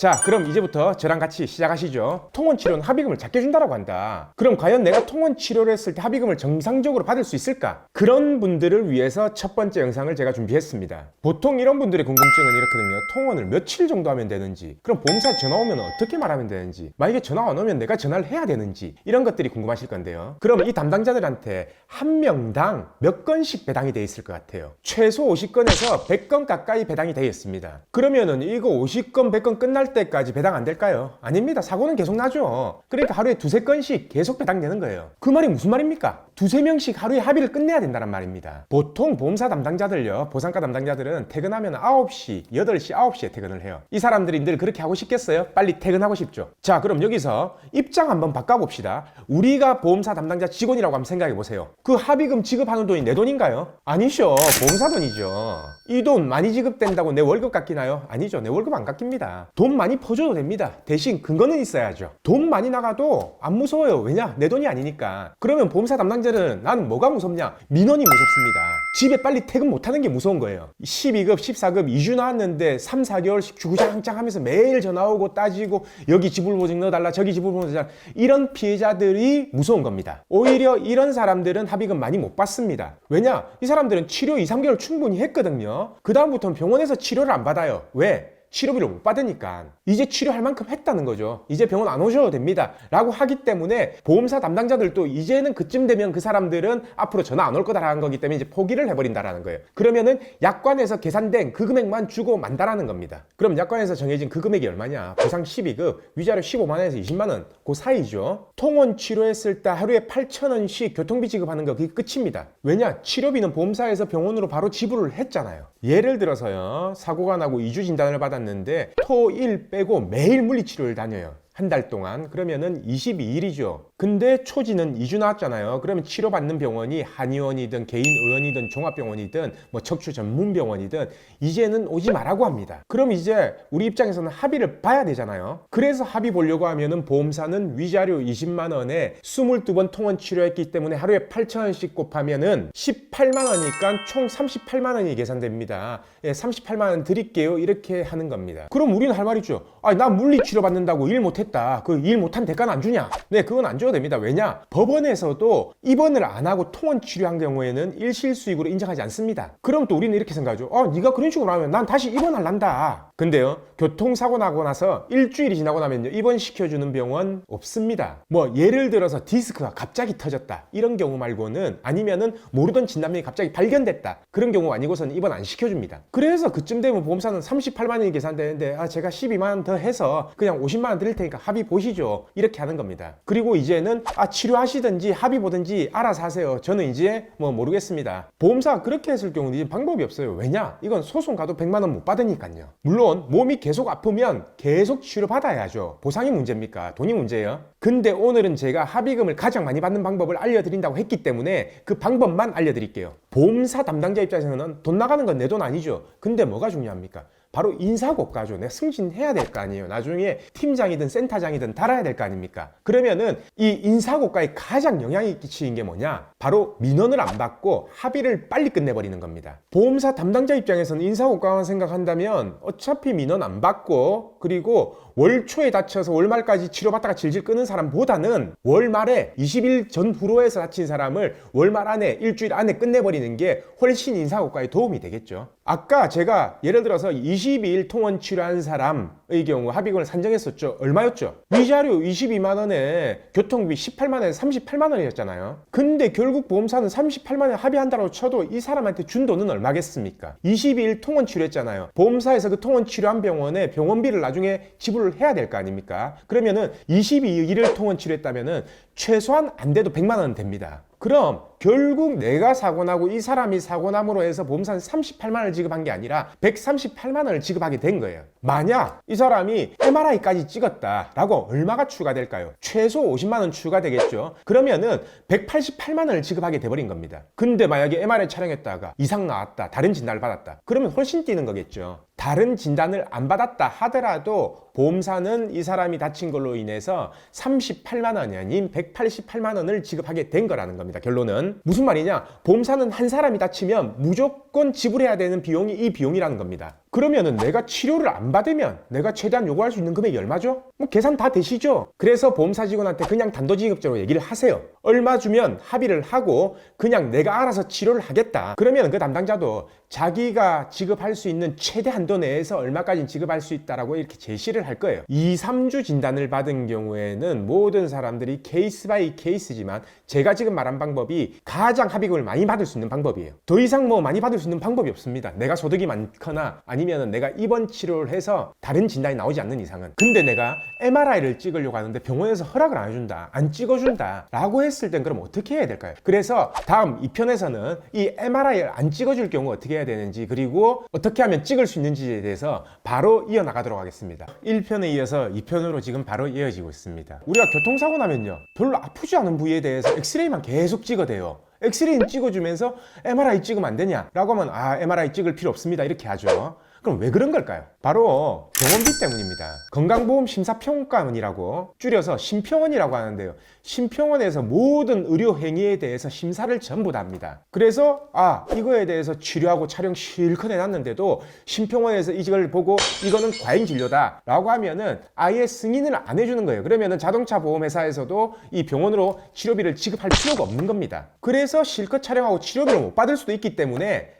자, 그럼 이제부터 저랑 같이 시작하시죠. 통원치료는 합의금을 작게 준다고 한다. 그럼 과연 내가 통원치료를 했을 때 합의금을 정상적으로 받을 수 있을까? 그런 분들을 위해서 첫 번째 영상을 제가 준비했습니다. 보통 이런 분들의 궁금증은 이렇거든요. 통원을 며칠 정도 하면 되는지, 그럼 보험사 전화 오면 어떻게 말하면 되는지, 만약에 전화 안 오면 내가 전화를 해야 되는지, 이런 것들이 궁금하실 건데요. 그럼 이 담당자들한테 한 명당 몇 건씩 배당이 돼 있을 것 같아요? 최소 50건에서 100건 가까이 배당이 되어 있습니다. 그러면은 이거 50건, 100건 끝날 때까지 배당 안 될까요? 아닙니다. 사고는 계속 나죠. 그러니까 하루에 두세 건씩 계속 배당되는 거예요. 그 말이 무슨 말입니까? 두세 명씩 하루에 합의를 끝내야 된다는 말입니다. 보통 보험사 담당자들요, 보상과 담당자들은 퇴근하면 9시, 8시, 9시에 퇴근을 해요. 이 사람들이 늘 그렇게 하고 싶겠어요? 빨리 퇴근하고 싶죠. 자, 그럼 여기서 입장 한번 바꿔봅시다. 우리가 보험사 담당자 직원이라고 한번 생각해 보세요. 그 합의금 지급하는 돈이 내 돈인가요? 아니죠. 보험사 돈이죠. 이 돈 많이 지급된다고 내 월급 깎이나요? 아니죠. 내 월급 안 깎입니다. 돈 많이 퍼줘도 됩니다. 대신 근거는 있어야죠. 돈 많이 나가도 안 무서워요. 왜냐? 내 돈이 아니니까. 그러면 보험사 담당자는 나는 뭐가 무섭냐? 민원이 무섭습니다. 집에 빨리 퇴근 못하는 게 무서운 거예요. 12급, 14급 2주 나왔는데 3, 4개월씩 주구장창 하면서 매일 전화 오고 따지고 여기 지불보증 넣어달라, 저기 지불보증 넣어달라, 이런 피해자들이 무서운 겁니다. 오히려 이런 사람들은 합의금 많이 못 받습니다. 왜냐? 이 사람들은 치료 2, 3개월 충분히 했거든요. 그 다음부터는 병원에서 치료를 안 받아요. 왜? 치료비를 못 받으니까. 이제 치료할 만큼 했다는 거죠. 이제 병원 안 오셔도 됩니다 라고 하기 때문에 보험사 담당자들도 이제는 그쯤 되면 그 사람들은 앞으로 전화 안 올 거다라는 거기 때문에 이제 포기를 해버린다라는 거예요. 그러면은 약관에서 계산된 그 금액만 주고 만다라는 겁니다. 그럼 약관에서 정해진 그 금액이 얼마냐? 보상 12급, 위자료 15만원에서 20만원, 그 사이죠. 통원 치료했을 때 하루에 8,000원씩 교통비 지급하는 거 그게 끝입니다. 왜냐? 치료비는 보험사에서 병원으로 바로 지불을 했잖아요. 예를 들어서요, 사고가 나고 2주 진단을 받았는데 토, 일 빼고 매일 물리치료를 다녀요. 한 달 동안. 그러면은 22일이죠. 근데 초지는 2주 나왔잖아요. 그러면 치료받는 병원이 한의원이든 개인의원이든 종합병원이든 뭐 척추 전문병원이든 이제는 오지 말라고 합니다. 그럼 이제 우리 입장에서는 합의를 봐야 되잖아요. 그래서 합의 보려고 하면은 보험사는 위자료 20만 원에 22번 통원 치료했기 때문에 하루에 8,000원씩 곱하면은 18만 원이니까 총 38만 원이 계산됩니다. 예, 38만 원 드릴게요. 이렇게 하는 겁니다. 그럼 우리는 할 말이죠. 아, 나 물리치료 받는다고 일 못했다. 그 일 못한 대가는 안 주냐? 네, 그건 안 줘도 됩니다. 왜냐? 법원에서도 입원을 안 하고 통원 치료한 경우에는 일실수익으로 인정하지 않습니다. 그럼 또 우리는 이렇게 생각하죠. 네가 그런 식으로 하면 난 다시 입원할란다. 근데요, 교통사고 나고 나서 일주일이 지나고 나면요, 입원시켜주는 병원 없습니다. 뭐 예를 들어서 디스크가 갑자기 터졌다, 이런 경우 말고는, 아니면은 모르던 진단명이 갑자기 발견됐다, 그런 경우 아니고서는 입원 안 시켜줍니다. 그래서 그쯤 되면 보험사는 38만 원이 계산되는데 제가 12만 원 더 해서 그냥 50만 원 드릴 테니까 합의 보시죠, 이렇게 하는 겁니다. 그리고 이제는 치료하시든지 합의 보든지 알아서 하세요. 저는 이제 뭐 모르겠습니다. 보험사가 그렇게 했을 경우는 이제 방법이 없어요. 왜냐? 이건 소송 가도 100만 원 못 받으니까요. 물론 몸이 계속 아프면 계속 치료 받아야죠. 보상이 문제입니까? 돈이 문제예요. 근데 오늘은 제가 합의금을 가장 많이 받는 방법을 알려드린다고 했기 때문에 그 방법만 알려드릴게요. 보험사 담당자 입장에서는 돈 나가는 건 내 돈 아니죠. 근데 뭐가 중요합니까? 바로 인사고가죠. 내가 승진해야 될 거 아니에요. 나중에 팀장이든 센터장이든 달아야 될 거 아닙니까? 그러면은 이 인사고가에 가장 영향이 끼치는 게 뭐냐? 바로 민원을 안 받고 합의를 빨리 끝내버리는 겁니다. 보험사 담당자 입장에서는 인사고가만 생각한다면 어차피 민원 안 받고, 그리고 월 초에 다쳐서 월 말까지 치료받다가 질질 끄는 사람보다는 월 말에 20일 전후로 해서 다친 사람을 월 말 안에, 일주일 안에 끝내버리는 게 훨씬 인사고가에 도움이 되겠죠. 아까 제가 예를 들어서 22일 통원 치료한 사람의 경우 합의금을 산정했었죠. 얼마였죠? 위자료 22만 원에 교통비 18만 원에 38만 원이었잖아요. 근데 결국 보험사는 38만 원에 합의한다고 쳐도 이 사람한테 준 돈은 얼마겠습니까? 22일 통원 치료했잖아요. 보험사에서 그 통원 치료한 병원에 병원비를 나중에 지불을 해야 될 거 아닙니까? 그러면은 22일을 통원 치료했다면은 최소한 안 돼도 100만 원 됩니다. 그럼 결국 내가 사고 나고 이 사람이 사고 남으로 해서 보험사는 38만 원을 지급한 게 아니라 138만 원을 지급하게 된 거예요. 만약 이 사람이 MRI까지 찍었다라고 얼마가 추가될까요? 최소 50만 원 추가되겠죠. 그러면은 188만 원을 지급하게 돼버린 겁니다. 근데 만약에 MRI 촬영했다가 이상 나왔다, 다른 진단을 받았다, 그러면 훨씬 뛰는 거겠죠. 다른 진단을 안 받았다 하더라도 보험사는 이 사람이 다친 걸로 인해서 38만 원이 아닌 188만 원을 지급하게 된 거라는 겁니다. 결론은. 무슨 말이냐? 보험사는 한 사람이 다치면 무조건 지불해야 되는 비용이 이 비용이라는 겁니다. 그러면은 내가 치료를 안 받으면 내가 최대한 요구할 수 있는 금액이 얼마죠? 뭐 계산 다 되시죠? 그래서 보험사 직원한테 그냥 단도직입적으로 얘기를 하세요. 얼마 주면 합의를 하고 그냥 내가 알아서 치료를 하겠다. 그러면 그 담당자도 자기가 지급할 수 있는 최대 한도 내에서 얼마까지 지급할 수 있다라고 이렇게 제시를 할 거예요. 2, 3주 진단을 받은 경우에는 모든 사람들이 케이스 바이 케이스지만 제가 지금 말한 방법이 가장 합의금을 많이 받을 수 있는 방법이에요. 더 이상 뭐 많이 받을 수 있는 방법이 없습니다. 내가 소득이 많거나 아니면 내가 입원 치료를 해서 다른 진단이 나오지 않는 이상은. 근데 내가 MRI를 찍으려고 하는데 병원에서 허락을 안 해준다, 안 찍어준다 라고 했을 땐 그럼 어떻게 해야 될까요? 그래서 다음 2편에서는 이 MRI를 안 찍어줄 경우 어떻게 해야 되는지, 그리고 어떻게 하면 찍을 수 있는지에 대해서 바로 이어나가도록 하겠습니다. 1편에 이어서 2편으로 지금 바로 이어지고 있습니다. 우리가 교통사고 나면요, 별로 아프지 않은 부위에 대해서 엑스레이만 계속 찍어대요. 엑스레이는 찍어주면서 MRI 찍으면 안 되냐? 라고 하면 MRI 찍을 필요 없습니다 이렇게 하죠. 그럼 왜 그런 걸까요? 바로 병원비 때문입니다. 건강보험 심사평가원이라고 줄여서 심평원이라고 하는데요. 심평원에서 모든 의료 행위에 대해서 심사를 전부 다 합니다. 그래서 이거에 대해서 치료하고 촬영 실컷 해놨는데도 심평원에서 이걸 보고 이거는 과잉 진료다 라고 하면은 아예 승인을 안 해주는 거예요. 그러면은 자동차 보험회사에서도 이 병원으로 치료비를 지급할 필요가 없는 겁니다. 그래서 실컷 촬영하고 치료비를 못 받을 수도 있기 때문에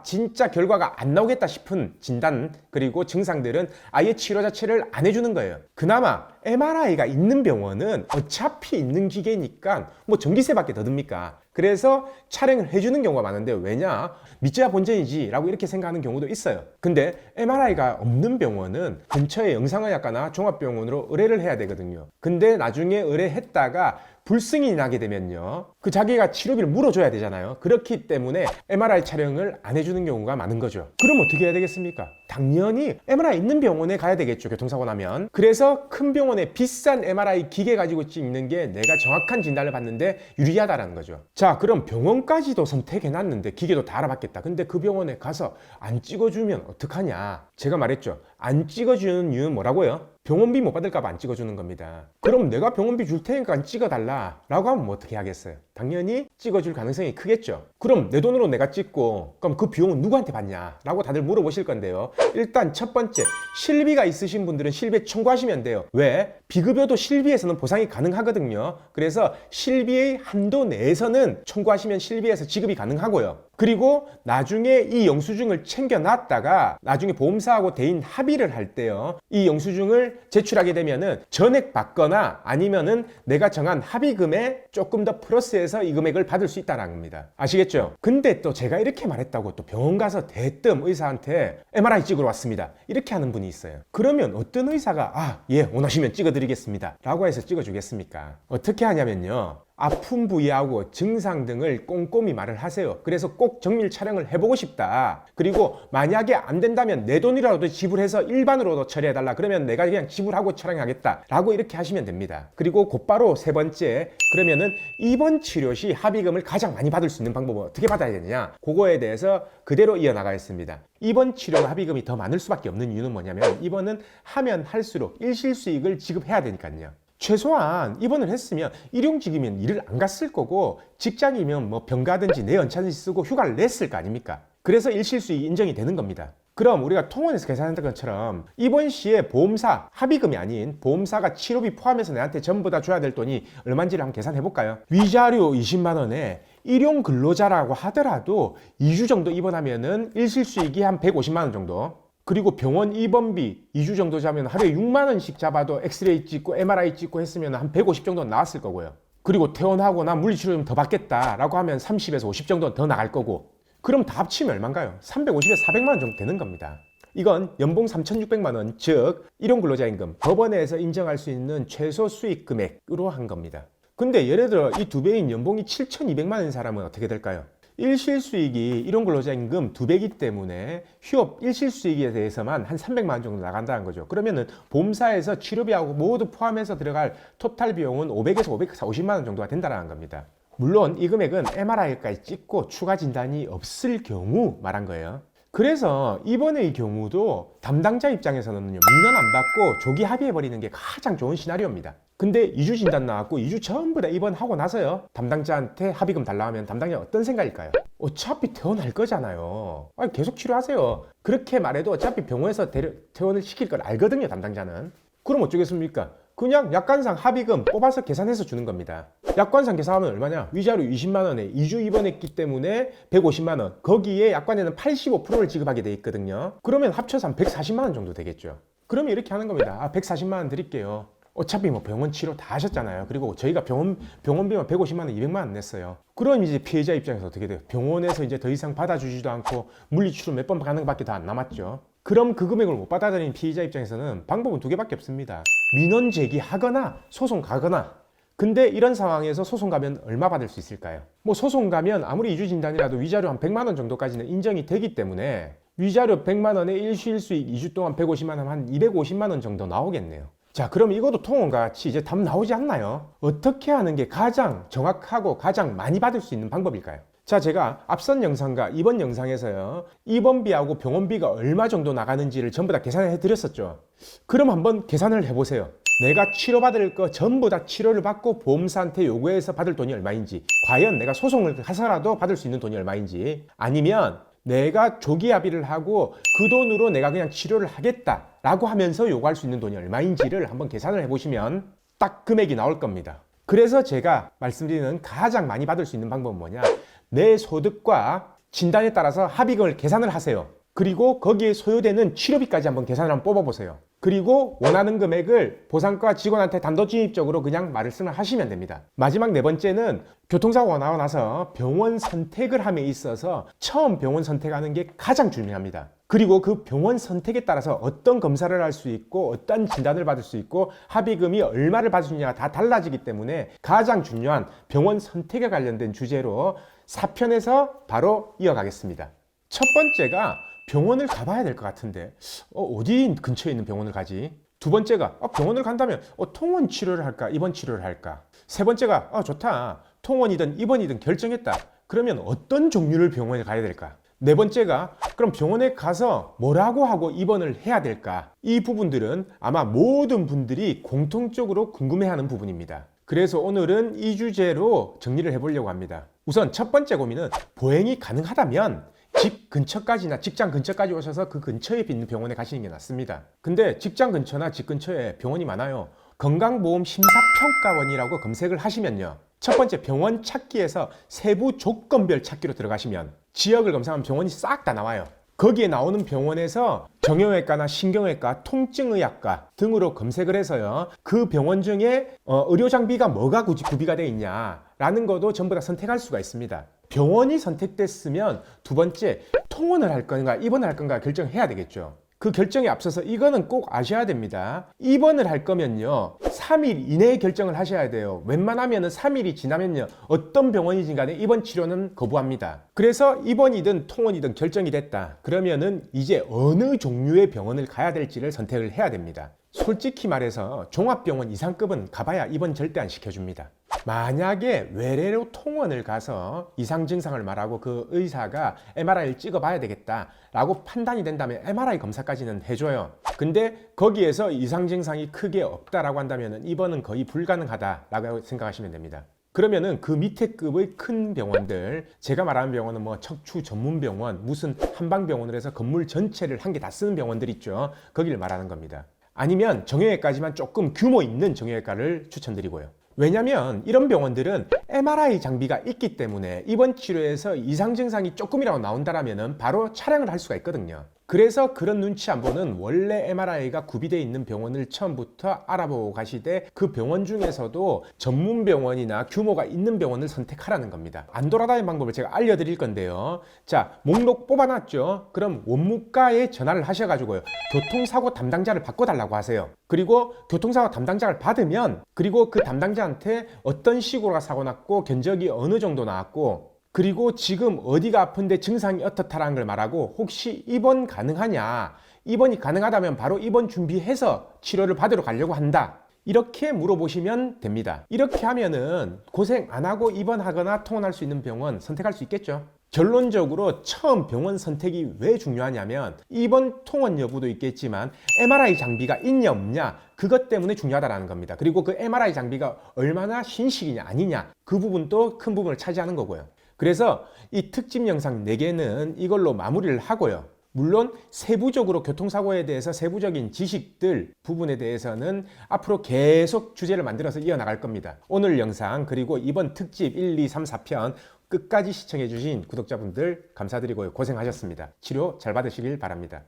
진짜 결과가 안 나오겠다 싶은 진단 그리고 증상들은 아예 치료 자체를 안 해주는 거예요. 그나마 MRI가 있는 병원은 어차피 있는 기계니까 뭐 전기세밖에 더 듭니까? 그래서 촬영을 해주는 경우가 많은데, 왜냐? 믿져야 본전이지 라고 이렇게 생각하는 경우도 있어요. 근데 MRI가 없는 병원은 근처에 영상의학과나 종합병원으로 의뢰를 해야 되거든요. 근데 나중에 의뢰했다가 불승인이 나게 되면요, 그 자기가 치료비를 물어줘야 되잖아요. 그렇기 때문에 MRI 촬영을 안 해주는 경우가 많은 거죠. 그럼 어떻게 해야 되겠습니까? 당연히 MRI 있는 병원에 가야 되겠죠, 교통사고 나면. 그래서 큰 병원에 비싼 MRI 기계 가지고 찍는 게 내가 정확한 진단을 받는데 유리하다라는 거죠. 자, 그럼 병원까지도 선택해놨는데 기계도 다 알아봤겠다. 근데 그 병원에 가서 안 찍어주면 어떡하냐? 제가 말했죠. 안 찍어주는 이유는 뭐라고요? 병원비 못 받을까봐 안 찍어주는 겁니다. 그럼 내가 병원비 줄 테니까 찍어달라 라고 하면 뭐 어떻게 하겠어요? 당연히 찍어줄 가능성이 크겠죠. 그럼 내 돈으로 내가 찍고 그럼 그 비용은 누구한테 받냐? 라고 다들 물어보실 건데요. 일단 첫 번째, 실비가 있으신 분들은 실비에 청구하시면 돼요. 왜? 비급여도 실비에서는 보상이 가능하거든요. 그래서 실비의 한도 내에서는 청구하시면 실비에서 지급이 가능하고요. 그리고 나중에 이 영수증을 챙겨놨다가 나중에 보험사하고 대인 합의를 할 때요, 이 영수증을 제출하게 되면은 전액 받거나 아니면은 내가 정한 합의금에 조금 더 플러스해서 이 금액을 받을 수 있다는 겁니다. 아시겠죠? 근데 또 제가 이렇게 말했다고 또 병원 가서 대뜸 의사한테 MRI 찍으러 왔습니다 이렇게 하는 분이 있어요. 그러면 어떤 의사가 원하시면 찍어드리겠습니다 라고 해서 찍어주겠습니까? 어떻게 하냐면요, 아픈 부위하고 증상 등을 꼼꼼히 말을 하세요. 그래서 꼭 정밀 촬영을 해보고 싶다. 그리고 만약에 안 된다면 내 돈이라도 지불해서 일반으로도 처리해달라. 그러면 내가 그냥 지불하고 촬영하겠다 라고 이렇게 하시면 됩니다. 그리고 곧바로 세 번째, 그러면은 입원 치료 시 합의금을 가장 많이 받을 수 있는 방법은 어떻게 받아야 되느냐, 그거에 대해서 그대로 이어나가겠습니다. 입원 치료 합의금이 더 많을 수밖에 없는 이유는 뭐냐면, 입원은 하면 할수록 일실수익을 지급해야 되니까요. 최소한 입원을 했으면 일용직이면 일을 안 갔을 거고, 직장이면 뭐 병가든지 내 연차든지 쓰고 휴가를 냈을 거 아닙니까? 그래서 일실수익이 인정이 되는 겁니다. 그럼 우리가 통원에서 계산했던 것처럼 입원 시에 보험사 합의금이 아닌 보험사가 치료비 포함해서 내한테 전부 다 줘야 될 돈이 얼마인지를 한번 계산해 볼까요? 위자료 20만 원에 일용 근로자라고 하더라도 2주 정도 입원하면은 일실수익이 한 150만 원 정도. 그리고 병원 입원비 2주 정도 자면 하루에 6만 원씩 잡아도 엑스레이 찍고 MRI 찍고 했으면 한 150 정도 나왔을 거고요. 그리고 퇴원하고 나 물리치료 좀 더 받겠다라고 하면 30에서 50 정도 더 나갈 거고. 그럼 다 합치면 얼마인가요? 350에서 400만 원 정도 되는 겁니다. 이건 연봉 3,600만 원, 즉 일용근로자임금, 법원에서 인정할 수 있는 최소 수익 금액으로 한 겁니다. 근데 예를 들어 이 두 배인 연봉이 7,200만 원인 사람은 어떻게 될까요? 일실수익이 일용근로자임금 2배이기 때문에 휴업 일실수익에 대해서만 한 300만 원 정도 나간다는 거죠. 그러면은 보험사에서 치료비하고 모두 포함해서 들어갈 토탈 비용은 500에서 550만 원 정도가 된다는 겁니다. 물론 이 금액은 MRI까지 찍고 추가 진단이 없을 경우 말한 거예요. 그래서 이번의 경우도 담당자 입장에서는요, 민원 안 받고 조기 합의해버리는 게 가장 좋은 시나리오입니다. 근데 2주 진단 나왔고 2주 전부 다 입원하고 나서요 담당자한테 합의금 달라 하면 담당자 어떤 생각일까요? 어차피 퇴원할 거잖아요. 아니, 계속 치료하세요. 그렇게 말해도 어차피 병원에서 퇴원을 시킬 걸 알거든요, 담당자는. 그럼 어쩌겠습니까? 그냥 약관상 합의금 뽑아서 계산해서 주는 겁니다. 약관상 계산하면 얼마냐? 위자료 20만 원에 2주 입원했기 때문에 150만 원. 거기에 약관에는 85%를 지급하게 돼 있거든요. 그러면 합쳐서 한 140만 원 정도 되겠죠. 그러면 이렇게 하는 겁니다. 아, 140만 원 드릴게요. 어차피 뭐 병원 치료 다 하셨잖아요. 그리고 저희가 병원비만 150만 원, 200만 원 냈어요. 그럼 이제 피해자 입장에서 어떻게 돼요? 병원에서 이제 더 이상 받아주지도 않고 물리치료 몇 번 가는 것밖에 더 안 남았죠. 그럼 그 금액을 못 받아들인 피해자 입장에서는 방법은 두 개밖에 없습니다. 민원 제기하거나 소송 가거나. 근데 이런 상황에서 소송 가면 얼마 받을 수 있을까요? 뭐 소송 가면 아무리 2주 진단이라도 위자료 한 100만 원 정도까지는 인정이 되기 때문에 위자료 100만 원에 일시일 수익 2주 동안 150만 원, 한 250만 원 정도 나오겠네요. 자, 그럼 이것도 통원같이 이제 답 나오지 않나요? 어떻게 하는 게 가장 정확하고 가장 많이 받을 수 있는 방법일까요? 자, 제가 앞선 영상과 이번 영상에서요 입원비하고 병원비가 얼마 정도 나가는지를 전부 다 계산해 드렸었죠. 그럼 한번 계산을 해보세요. 내가 치료받을 거 전부 다 치료를 받고 보험사한테 요구해서 받을 돈이 얼마인지, 과연 내가 소송을 해서라도 받을 수 있는 돈이 얼마인지, 아니면 내가 조기 합의를 하고 그 돈으로 내가 그냥 치료를 하겠다라고 하면서 요구할 수 있는 돈이 얼마인지를 한번 계산을 해보시면 딱 금액이 나올 겁니다. 그래서 제가 말씀드리는 가장 많이 받을 수 있는 방법은 뭐냐? 내 소득과 진단에 따라서 합의금을 계산을 하세요. 그리고 거기에 소요되는 치료비까지 한번 계산을 한번 뽑아보세요. 그리고 원하는 금액을 보상과 직원한테 단도직입적으로 그냥 말씀을 하시면 됩니다. 마지막 네 번째는 교통사고가 나고 나서 병원 선택을 함에 있어서 처음 병원 선택하는 게 가장 중요합니다. 그리고 그 병원 선택에 따라서 어떤 검사를 할 수 있고 어떤 진단을 받을 수 있고 합의금이 얼마를 받을 수 있냐가 다 달라지기 때문에 가장 중요한 병원 선택에 관련된 주제로 4편에서 바로 이어가겠습니다. 첫 번째가 병원을 가봐야 될 것 같은데 어디 근처에 있는 병원을 가지? 두 번째가 병원을 간다면 통원 치료를 할까 입원 치료를 할까? 세 번째가 좋다, 통원이든 입원이든 결정했다, 그러면 어떤 종류를 병원에 가야 될까? 네 번째가 그럼 병원에 가서 뭐라고 하고 입원을 해야 될까? 이 부분들은 아마 모든 분들이 공통적으로 궁금해하는 부분입니다. 그래서 오늘은 이 주제로 정리를 해보려고 합니다. 우선 첫 번째 고민은 보행이 가능하다면 집 근처까지나 직장 근처까지 오셔서 그 근처에 있는 병원에 가시는 게 낫습니다. 근데 직장 근처나 집 근처에 병원이 많아요. 건강보험 심사평가원이라고 검색을 하시면요, 첫 번째 병원 찾기에서 세부 조건별 찾기로 들어가시면 지역을 검색하면 병원이 싹 다 나와요. 거기에 나오는 병원에서 정형외과나 신경외과, 통증의학과 등으로 검색을 해서요, 그 병원 중에 의료 장비가 뭐가 굳이 구비가 되어 있냐라는 것도 전부 다 선택할 수가 있습니다. 병원이 선택됐으면 두 번째, 통원을 할 건가 입원을 할 건가 결정해야 되겠죠. 그 결정에 앞서서 이거는 꼭 아셔야 됩니다. 입원을 할 거면요 3일 이내에 결정을 하셔야 돼요. 웬만하면 3일이 지나면요 어떤 병원이든 간에 입원 치료는 거부합니다. 그래서 입원이든 통원이든 결정이 됐다 그러면은 이제 어느 종류의 병원을 가야 될지를 선택을 해야 됩니다. 솔직히 말해서 종합병원 이상급은 가봐야 입원 절대 안 시켜줍니다. 만약에 외래로 통원을 가서 이상 증상을 말하고 그 의사가 MRI를 찍어봐야 되겠다라고 판단이 된다면 MRI 검사까지는 해줘요. 근데 거기에서 이상 증상이 크게 없다라고 한다면 입원은 거의 불가능하다라고 생각하시면 됩니다. 그러면은 그 밑에 급의 큰 병원들, 제가 말하는 병원은 뭐 척추 전문 병원, 무슨 한방병원을 해서 건물 전체를 한 개 다 쓰는 병원들 있죠. 거기를 말하는 겁니다. 아니면 정형외과지만 조금 규모 있는 정형외과를 추천드리고요. 왜냐면 이런 병원들은 MRI 장비가 있기 때문에 입원 치료에서 이상 증상이 조금이라도 나온다면 바로 촬영을 할 수가 있거든요. 그래서 그런 눈치 안 보는 원래 MRI가 구비되어 있는 병원을 처음부터 알아보고 가시되 그 병원 중에서도 전문 병원이나 규모가 있는 병원을 선택하라는 겁니다. 안 돌아다니는 방법을 제가 알려드릴 건데요. 자, 목록 뽑아놨죠? 그럼 원무과에 전화를 하셔가지고요, 교통사고 담당자를 바꿔달라고 하세요. 그리고 교통사고 담당자를 받으면 그리고 그 담당자한테 어떤 식으로 사고 났고 견적이 어느 정도 나왔고 그리고 지금 어디가 아픈데 증상이 어떻다라는 걸 말하고 혹시 입원 가능하냐, 입원이 가능하다면 바로 입원 준비해서 치료를 받으러 가려고 한다, 이렇게 물어보시면 됩니다. 이렇게 하면은 고생 안 하고 입원하거나 통원할 수 있는 병원 선택할 수 있겠죠. 결론적으로 처음 병원 선택이 왜 중요하냐면 입원 통원 여부도 있겠지만 MRI 장비가 있냐 없냐 그것 때문에 중요하다는 겁니다. 그리고 그 MRI 장비가 얼마나 신식이냐 아니냐 그 부분도 큰 부분을 차지하는 거고요. 그래서 이 특집 영상 4개는 이걸로 마무리를 하고요. 물론 세부적으로 교통사고에 대해서 세부적인 지식들 부분에 대해서는 앞으로 계속 주제를 만들어서 이어나갈 겁니다. 오늘 영상 그리고 이번 특집 1, 2, 3, 4편 끝까지 시청해 주신 구독자분들 감사드리고요. 고생하셨습니다. 치료 잘 받으시길 바랍니다.